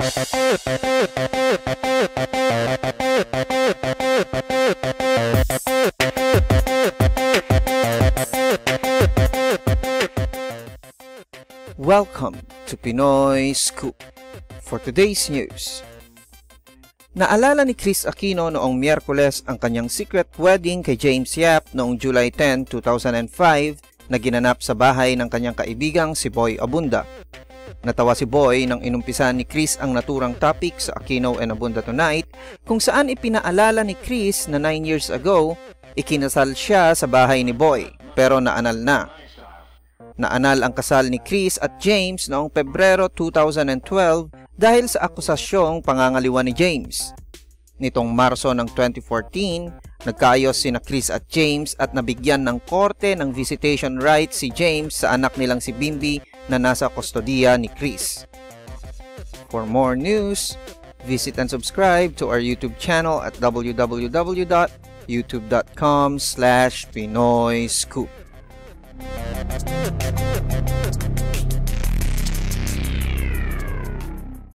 Welcome to Pinoy Scoop. For today's news, naalala ni Kris Aquino noong Miyerkules ang kanyang secret wedding kay James Yap noong July 10, 2005 na ginanap sa bahay ng kanyang kaibigang si Boy Abunda. Natawa si Boy nang inumpisan ni Kris ang naturang topic sa Aquino and Abunda Tonight, kung saan ipinaalala ni Kris na 9 years ago, ikinasal siya sa bahay ni Boy pero naanal na. Naanal ang kasal ni Kris at James noong Pebrero 2012 dahil sa akusasyong pangangaliwa ni James. Nitong Marso ng 2014, nagkaayos sina Kris at James at nabigyan ng korte ng visitation rights si James sa anak nilang si Bimbi na nasa kustodiya ni Kris. For more news, visit and subscribe to our YouTube channel at www.youtube.com/PinoyScoop.